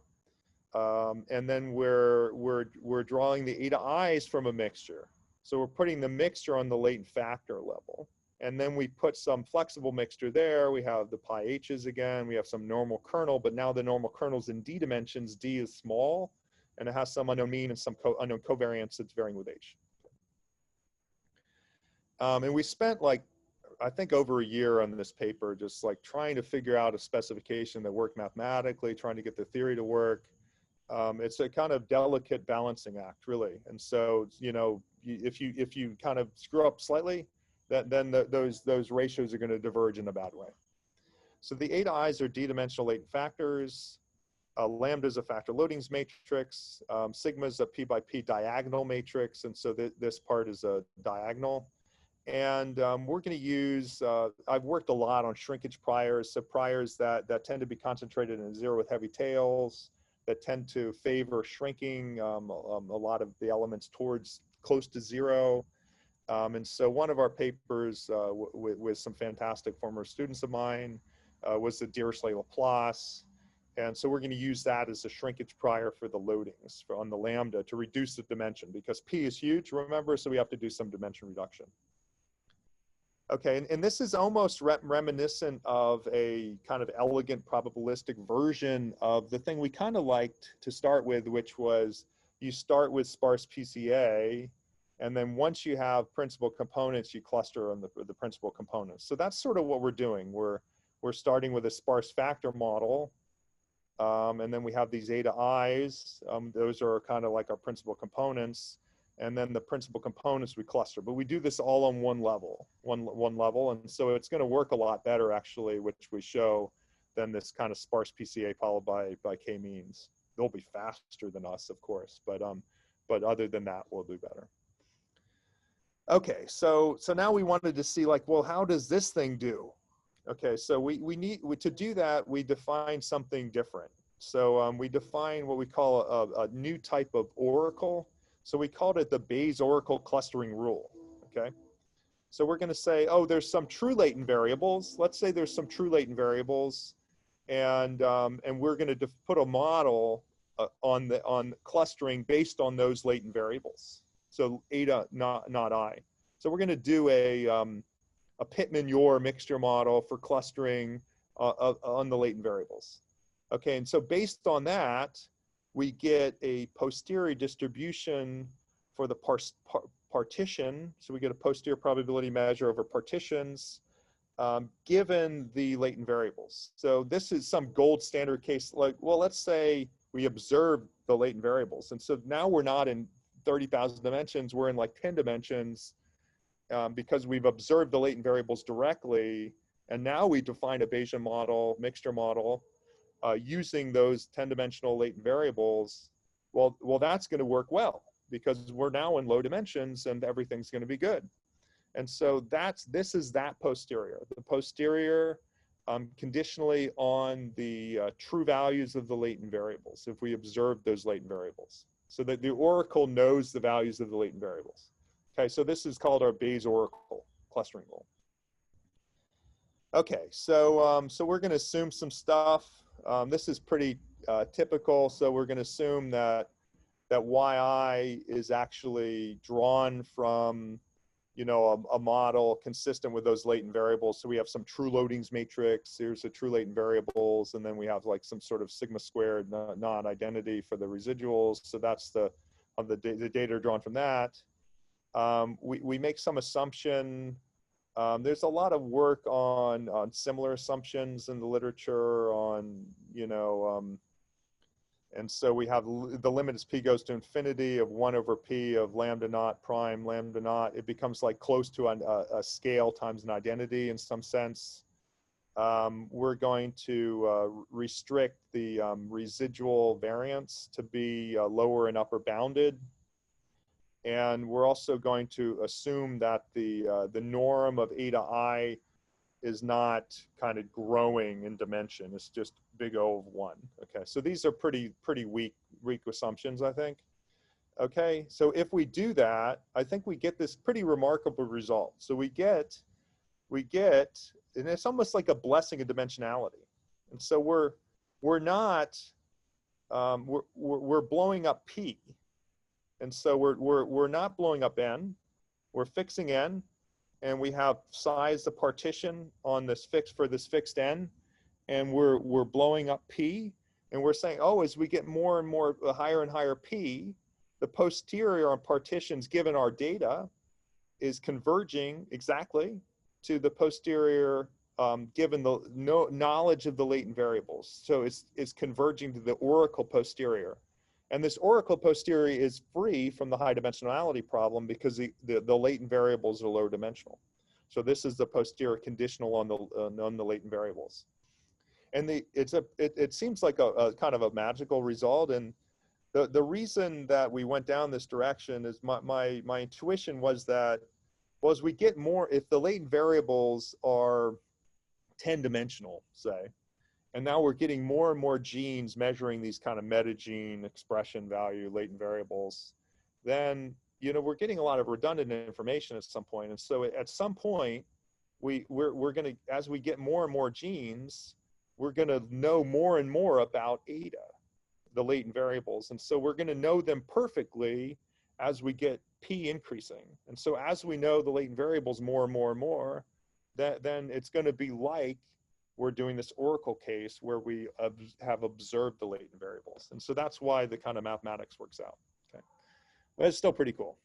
and then we're drawing the eta i's from a mixture. So we're putting the mixture on the latent factor level, and then we put some flexible mixture there. We have the pi h's again. We have some normal kernel, but now the normal kernel's in d dimensions. D is small, and it has some unknown mean and some unknown covariance that's varying with h. And we spent like, I think, over a year on this paper, just like trying to figure out a specification that worked mathematically, trying to get the theory to work. It's a kind of delicate balancing act, really. And so, you know, if you kind of screw up slightly, then those ratios are going to diverge in a bad way. So the eta i's are d-dimensional latent factors. Lambda is a factor loadings matrix. Sigma is a p by p diagonal matrix, and so this part is a diagonal. And we're going to use, I've worked a lot on shrinkage priors, so priors that tend to be concentrated in a zero with heavy tails, that tend to favor shrinking a lot of the elements towards close to zero. And so one of our papers with some fantastic former students of mine was the Dirichlet-Laplace. And so we're going to use that as a shrinkage prior for the loadings on the lambda to reduce the dimension, because p is huge, remember, so we have to do some dimension reduction. Okay, and this is almost reminiscent of a kind of elegant probabilistic version of the thing we kind of liked to start with, which was you start with sparse PCA, and then once you have principal components, you cluster on the principal components. So that's sort of what we're doing. We're starting with a sparse factor model, and then we have these eta i's. Those are kind of like our principal components. And then the principal components we cluster, but we do this all on one level, one level, and so it's going to work a lot better, actually, which we show, than this kind of sparse PCA followed by k-means. They'll be faster than us, of course, but other than that, we'll do better. Okay, so now we wanted to see, like, well, how does this thing do? Okay, so we need to do that. We define something different. So we define what we call a new type of oracle. So we called it the Bayes oracle clustering rule, okay? So we're gonna say, oh, there's some true latent variables. Let's say there's some true latent variables, and we're gonna put a model on clustering based on those latent variables. So eta, not I. So we're gonna do a Pittman-Yor mixture model for clustering on the latent variables. Okay, and so based on that, we get a posterior distribution for the partition. So we get a posterior probability measure over partitions given the latent variables. So this is some gold standard case, like, well, let's say we observe the latent variables. And so now we're not in 30,000 dimensions, we're in like 10 dimensions because we've observed the latent variables directly. And now we define a Bayesian model, mixture model, using those 10-dimensional latent variables. Well, that's going to work well because we're now in low dimensions and everything's going to be good. And so this is that posterior. The posterior conditionally on the true values of the latent variables, if we observe those latent variables, so that the oracle knows the values of the latent variables. Okay, so this is called our Bayes oracle clustering rule. Okay, so we're going to assume some stuff. This is pretty typical. So we're going to assume that yi is actually drawn from you know, a model consistent with those latent variables. So we have some true loadings matrix, here's the true latent variables, and then we have like some sort of sigma squared non-identity for the residuals. So that's the data drawn from that. We make some assumption. There's a lot of work on similar assumptions in the literature on, you know, and so we have the limit as p goes to infinity of 1 over p of lambda naught prime lambda naught. It becomes like close to a scale times an identity in some sense. We're going to restrict the residual variance to be lower and upper bounded. And we're also going to assume that the norm of eta I is not kind of growing in dimension. It's just big O of 1. Okay, so these are pretty weak assumptions, I think. Okay, so if we do that, I think we get this pretty remarkable result. So we get, and it's almost like a blessing of dimensionality. And so we're not, we're blowing up P. And so we're not blowing up N, we're fixing N, and we have sized the partition on this fixed N, and we're blowing up P, and we're saying, oh, as we get more and more higher and higher P, the posterior on partitions given our data is converging exactly to the posterior given the knowledge of the latent variables. So it's converging to the oracle posterior. And this oracle posterior is free from the high dimensionality problem because the latent variables are low dimensional. So this is the posterior conditional on the latent variables. And it seems like a kind of a magical result. And the reason that we went down this direction is my intuition was that, well, as we get more, if the latent variables are 10-dimensional, say, and now we're getting more and more genes measuring these kind of metagene expression value latent variables, then, you know, we're getting a lot of redundant information at some point. And so at some point, we're going to, as we get more and more genes, we're going to know more and more about eta, the latent variables. And so we're going to know them perfectly as we get P increasing. And so as we know the latent variables more and more and more, then it's going to be like we're doing this oracle case where we have observed the latent variables. And so that's why the kind of mathematics works out. Okay, but it's still pretty cool.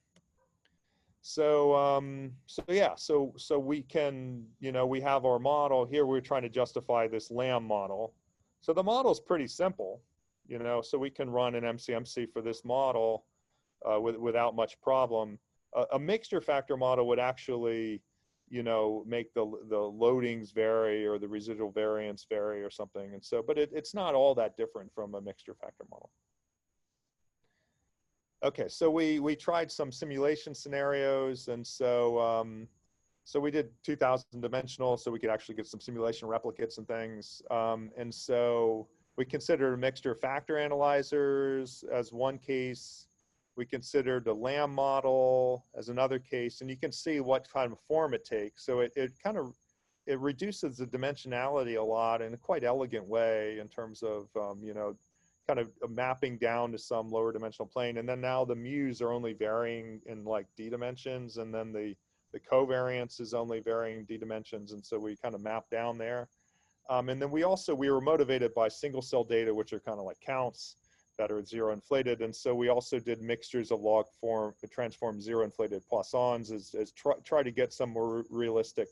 So so we can, you know, we have our model here. We're trying to justify this LAM model. So the model is pretty simple, you know, so we can run an MCMC for this model without much problem. A mixture factor model would actually, you know, make the loadings vary or the residual variance vary or something. And so, but it's not all that different from a mixture factor model. Okay, so we tried some simulation scenarios, and so so we did 2,000 dimensional, so we could actually get some simulation replicates and things. And so we considered mixture factor analyzers as one case. We considered the LAM model as another case, and you can see what kind of form it takes. So it kind of, it reduces the dimensionality a lot in a quite elegant way in terms of, you know, kind of mapping down to some lower dimensional plane. And then now the mu's are only varying in like d dimensions, and then the covariance is only varying d dimensions. And so we kind of map down there. And then we were motivated by single cell data, which are kind of like counts that are zero inflated. And so we also did mixtures of log form, transform zero inflated Poissons as try to get some more realistic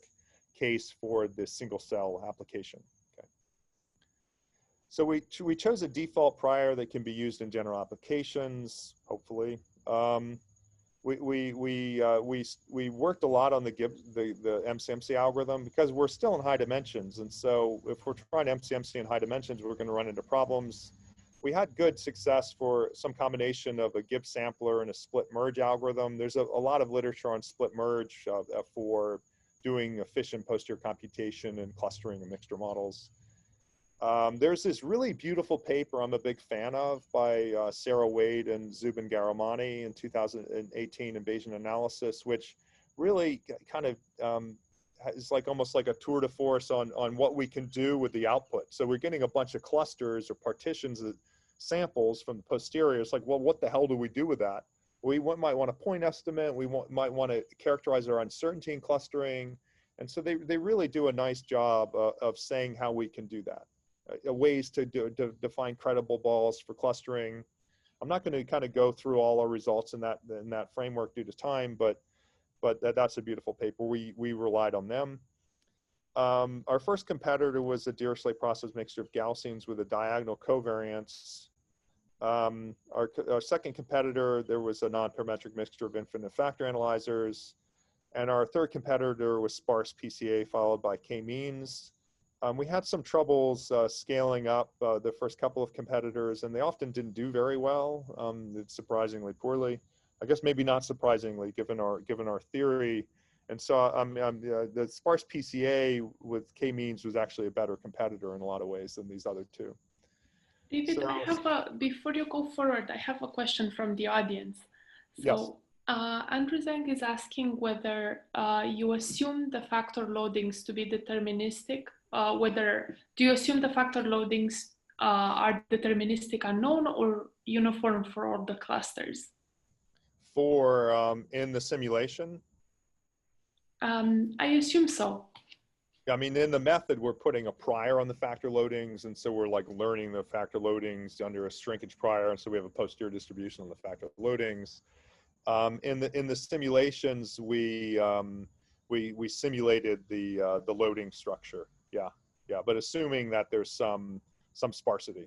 case for this single cell application. Okay. So we chose a default prior that can be used in general applications, hopefully. We worked a lot on the MCMC algorithm because we're still in high dimensions. And so if we're trying MCMC in high dimensions, we're going to run into problems. We had good success for some combination of a Gibbs sampler and a split merge algorithm. There's a lot of literature on split merge for doing efficient posterior computation and clustering of mixture models. There's this really beautiful paper I'm a big fan of by Sarah Wade and Zubin Garamani in 2018 in Bayesian analysis, which really kind of is like almost like a tour de force on what we can do with the output. So we're getting a bunch of clusters or partitions of samples from the posterior. It's like, well, what the hell do we do with that? might want a point estimate. Might want to characterize our uncertainty in clustering. And so they really do a nice job of saying how we can do that. Ways to define credible balls for clustering. I'm not going to kind of go through all our results in that framework due to time, but that's a beautiful paper. We relied on them. Our first competitor was a Dirichlet process mixture of Gaussians with a diagonal covariance. Our second competitor, there was a non-parametric mixture of infinite factor analyzers. And our third competitor was sparse PCA followed by k-means. We had some troubles scaling up the first couple of competitors, and they often didn't do very well, surprisingly poorly. I guess maybe not surprisingly, given our theory. And so the sparse PCA with k-means was actually a better competitor in a lot of ways than these other two. David, before you go forward, I have a question from the audience. So, yes. Andrew Zhang is asking whether you assume the factor loadings to be deterministic. Do you assume the factor loadings are deterministic unknown or uniform for all the clusters? For in the simulation? I assume so. I mean, in the method, we're putting a prior on the factor loadings, and so we're like learning the factor loadings under a shrinkage prior, and so we have a posterior distribution on the factor loadings. In the simulations, we simulated the loading structure. Yeah, but assuming that there's some sparsity.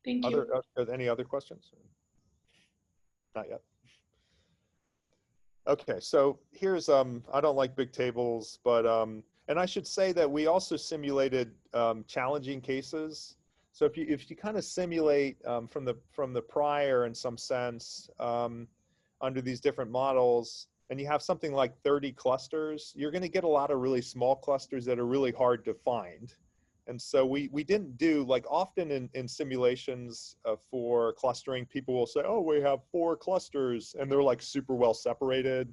Thank you. Any other questions? Not yet. Okay, so here's I don't like big tables, but and I should say that we also simulated challenging cases. So if you kind of simulate from the prior in some sense under these different models, and you have something like 30 clusters, you're going to get a lot of really small clusters that are really hard to find. And so we didn't do, like often in simulations for clustering, people will say, oh, we have 4 clusters, and they're like super well separated,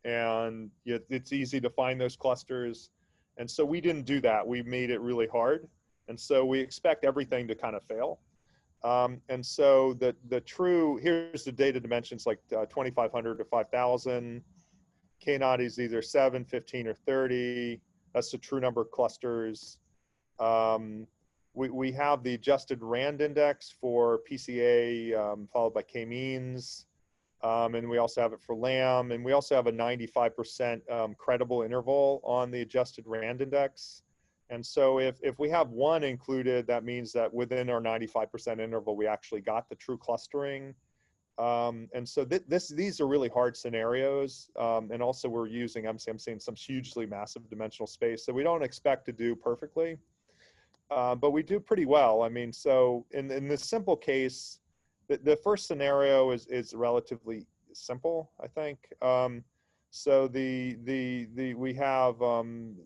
and it's easy to find those clusters. And so we didn't do that. We made it really hard. And so we expect everything to kind of fail. And so here's the data dimensions like 2,500 to 5,000. K-naught is either 7, 15, or 30. That's the true number of clusters. We have the adjusted RAND index for PCA followed by k-means. And we also have it for LAM. And we also have a 95% credible interval on the adjusted RAND index. And so if we have 1 included, that means that within our 95% interval, we actually got the true clustering. And so these are really hard scenarios. And also we're using, I'm seeing some hugely massive dimensional space. So we don't expect to do perfectly, but we do pretty well. I mean, so in this simple case, the first scenario is relatively simple, I think. So we have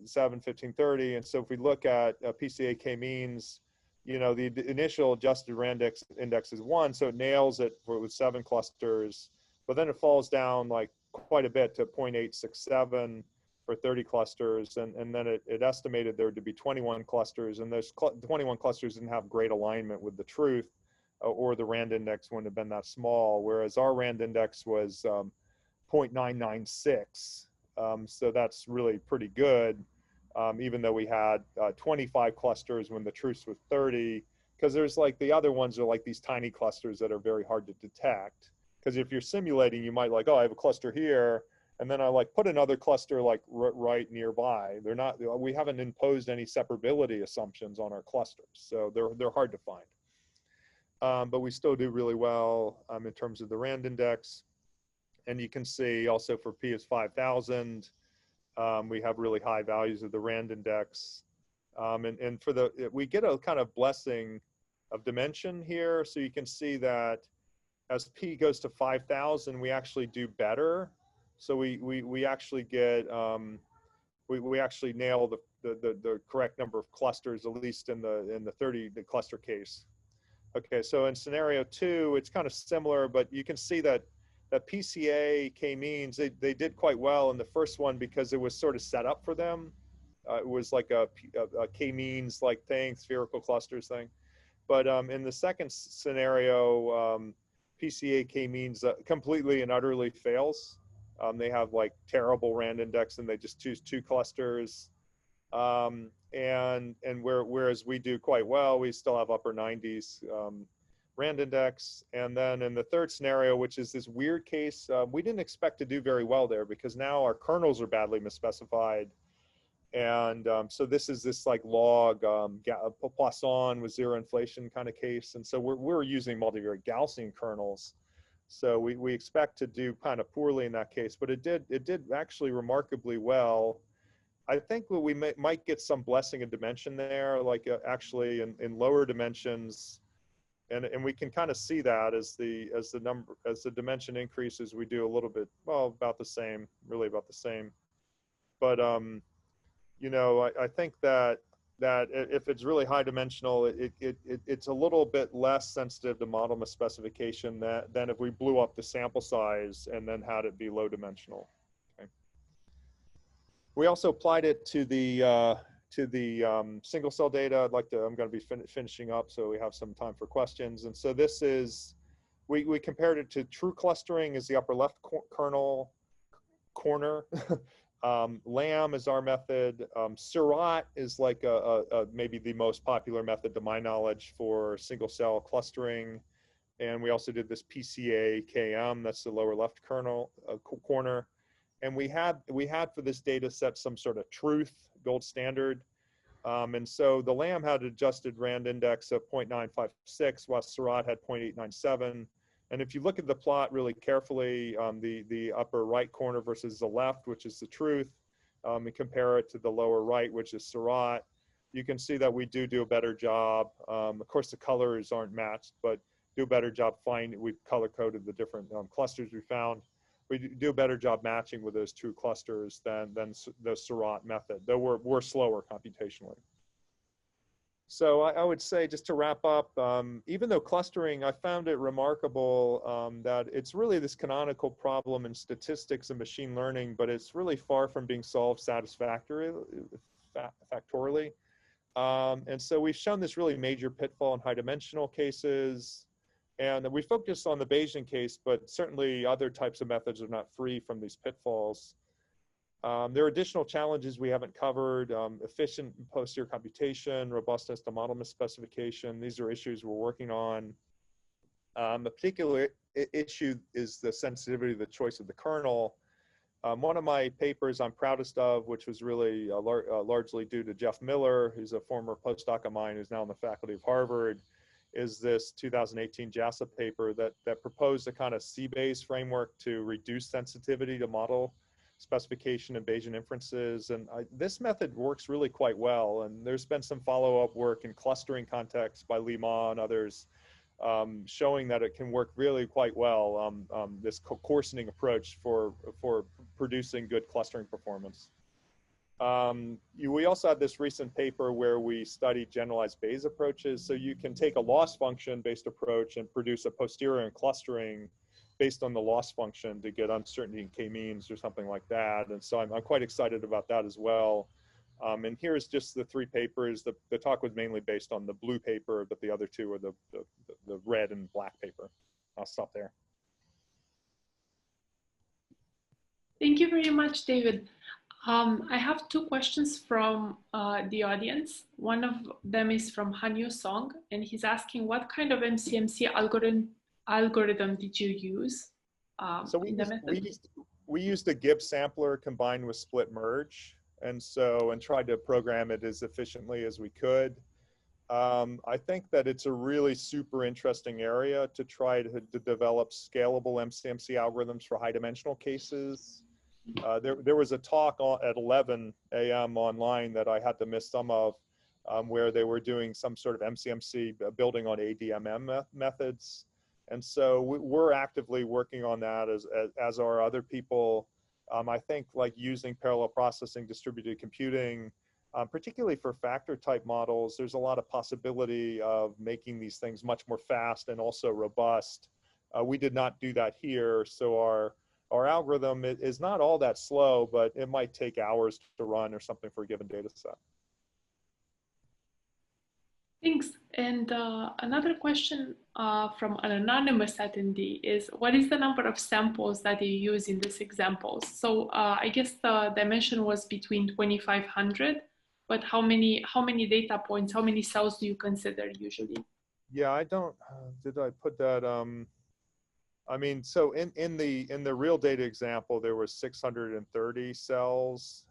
7, 15, 30, and so if we look at PCA k-means, the initial adjusted RAND index is 1, so it nails it with 7 clusters, but then it falls down like quite a bit to 0.867 for 30 clusters, and then it estimated there to be 21 clusters, and those 21 clusters didn't have great alignment with the truth, or the RAND index wouldn't have been that small, whereas our RAND index was 0.996, so that's really pretty good, even though we had 25 clusters when the truth was 30, because there's like the other ones are like these tiny clusters that are very hard to detect, because if you're simulating, you might like, oh, I have a cluster here, and then I like put another cluster like right nearby. We haven't imposed any separability assumptions on our clusters, so they're hard to find, but we still do really well in terms of the RAND index. And you can see also for P is 5,000, we have really high values of the RAND index. And we get a kind of blessing of dimension here. So you can see that as P goes to 5,000, we actually do better. So we actually get, we actually nail the correct number of clusters, at least in the 30 cluster case. Okay, so in scenario 2, it's kind of similar, but you can see that PCA k-means, they did quite well in the first one because it was sort of set up for them. It was like a k-means like thing, spherical clusters thing. But in the second scenario, PCA k-means completely and utterly fails. They have like terrible rand index and they just choose 2 clusters. Whereas we do quite well, we still have upper 90s rand index. And then in the third scenario, which is this weird case, we didn't expect to do very well there because now our kernels are badly misspecified. And so this is this like log Poisson with 0 inflation kind of case. And so we're using multivariate Gaussian kernels. So we expect to do kind of poorly in that case, but it did actually remarkably well. I think we might get some blessing of dimension there, like actually in lower dimensions, and we can kind of see that as the dimension increases, we do a little bit, well, about the same, really about the same. But you know, I think that if it's really high dimensional, it's a little bit less sensitive to model misspecification than if we blew up the sample size and then had it be low dimensional. Okay. We also applied it to the single cell data. I'm going to be finishing up, so we have some time for questions. And so this is, we compared it to true clustering is the upper left kernel corner. LAM is our method. Seurat is like maybe the most popular method to my knowledge for single cell clustering. And we also did this PCA KM, that's the lower left kernel corner. And we had for this data set some sort of truth, gold standard. And so the LAM had adjusted rand index of 0.956, while Seurat had 0.897. And if you look at the plot really carefully, the upper right corner versus the left, which is the truth, and compare it to the lower right, which is Seurat, you can see that we do a better job. Of course, the colors aren't matched, but do a better job we've color coded the different clusters we found. We do a better job matching with those 2 clusters than the Seurat method, though we're slower computationally. So I would say, just to wrap up, even though clustering, I found it remarkable that it's really this canonical problem in statistics and machine learning, but it's really far from being solved satisfactorily. And so we've shown this really major pitfall in high dimensional cases. And we focus on the Bayesian case, but certainly other types of methods are not free from these pitfalls. There are additional challenges we haven't covered: efficient posterior computation, robustness to model misspecification. These are issues we're working on. A particular issue is the sensitivity of the choice of the kernel. One of my papers I'm proudest of, which was really largely due to Jeff Miller, who's a former postdoc of mine who's now in the faculty of Harvard, is this 2018 JASA paper that proposed a kind of C-Bayes framework to reduce sensitivity to model specification and Bayesian inferences. And this method works really quite well. And there's been some follow-up work in clustering context by Li Ma and others showing that it can work really quite well, this coarsening approach for producing good clustering performance. We also had this recent paper where we studied generalized Bayes approaches. So you can take a loss function based approach and produce a posterior and clustering based on the loss function to get uncertainty in k-means or something like that. And so I'm quite excited about that as well. And here's just the 3 papers. The talk was mainly based on the blue paper, but the other 2 are the red and black paper. I'll stop there. Thank you very much, David. I have 2 questions from the audience. One of them is from Hanyu Song, and he's asking, what kind of MCMC algorithm did you use? So we used a Gibbs sampler combined with split merge, and tried to program it as efficiently as we could. I think that it's a really super interesting area to try to develop scalable MCMC algorithms for high dimensional cases. There was a talk at 11 a.m. online that I had to miss some of, where they were doing some sort of MCMC building on ADMM methods. And so we're actively working on that, as are other people. I think like using parallel processing, distributed computing, particularly for factor type models, there's a lot of possibility of making these things much more fast and also robust. We did not do that here, so our algorithm is not all that slow, but it might take hours to run or something for a given data set. Thanks. And another question from an anonymous attendee is, what is the number of samples that you use in this example? So I guess the dimension was between 2,500, but how many data points, how many cells do you consider usually? Yeah, I don't, did I put that, I mean, so in the real data example, there was 630 cells.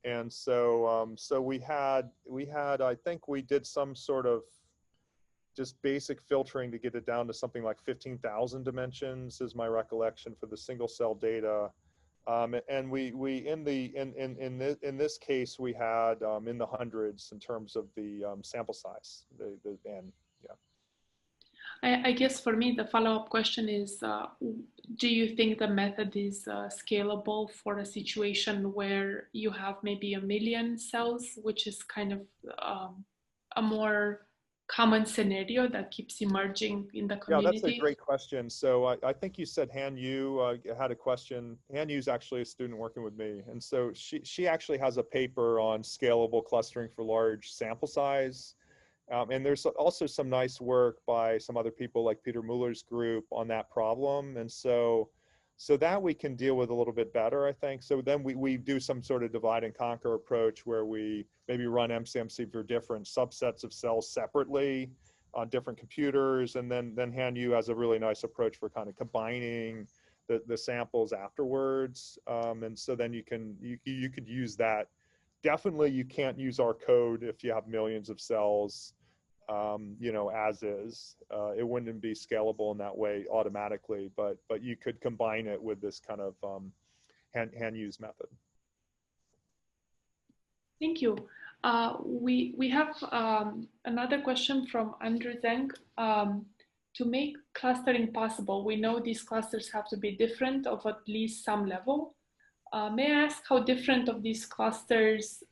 And so, so we had, I think we did some sort of just basic filtering to get it down to something like 15,000 dimensions is my recollection for the single cell data. And we in this case, we had in the hundreds in terms of the sample size, and yeah. I guess for me, the follow-up question is, do you think the method is scalable for a situation where you have maybe 1 million cells, which is kind of a more common scenario that keeps emerging in the community? Yeah, that's a great question. So I think you said Han Yu had a question. Han Yu's actually a student working with me. And so she actually has a paper on scalable clustering for large sample size. And there's also some nice work by some other people like Peter Muller's group on that problem. And so that we can deal with a little bit better, I think. So then we do some sort of divide and conquer approach where we maybe run MCMC for different subsets of cells separately on different computers. And then Han Yu has a really nice approach for kind of combining the samples afterwards. And so then you could use that. Definitely you can't use our code if you have millions of cells. You know, as is, it wouldn't be scalable in that way automatically, but you could combine it with this kind of Han Yu's method. Thank you. We have another question from Andrew Zeng. To make clustering possible, we know these clusters have to be different of at least some level. May I ask how different these clusters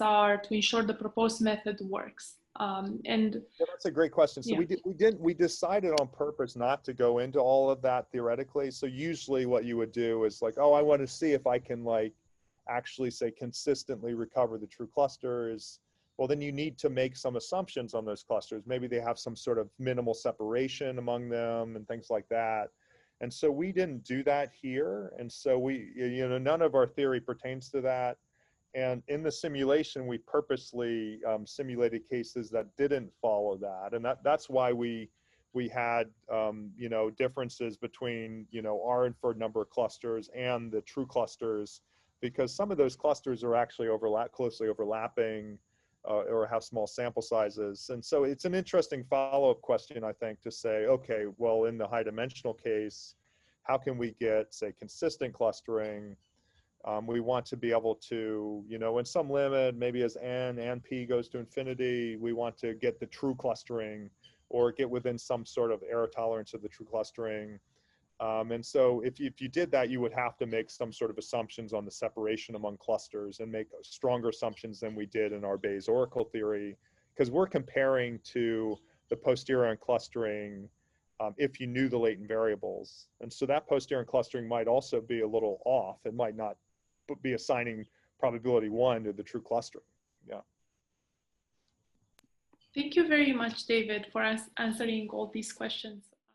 are to ensure the proposed method works? And yeah, that's a great question. So yeah. we decided on purpose not to go into all of that theoretically. So usually what you would do is like, oh, I want to see if I can like actually say consistently recover the true clusters. Well, then you need to make some assumptions on those clusters. Maybe they have some sort of minimal separation among them and things like that. And so we didn't do that here. And so none of our theory pertains to that. And in the simulation, we purposely simulated cases that didn't follow that. And that's why we had, differences between, our inferred number of clusters and the true clusters, because some of those clusters are actually closely overlapping or have small sample sizes. And so it's an interesting follow-up question, I think, to say, okay, well, in the high dimensional case, how can we get, say, consistent clustering? We want to be able to, in some limit, maybe as n and p goes to infinity, we want to get the true clustering or get within some sort of error tolerance of the true clustering. And so if you did that, you would have to make some sort of assumptions on the separation among clusters and make stronger assumptions than we did in our Bayes oracle theory, because we're comparing to the posterior clustering if you knew the latent variables. And so that posterior clustering might also be a little off. It might not be assigning probability 1 to the true clustering. Yeah. Thank you very much, David, for answering all these questions.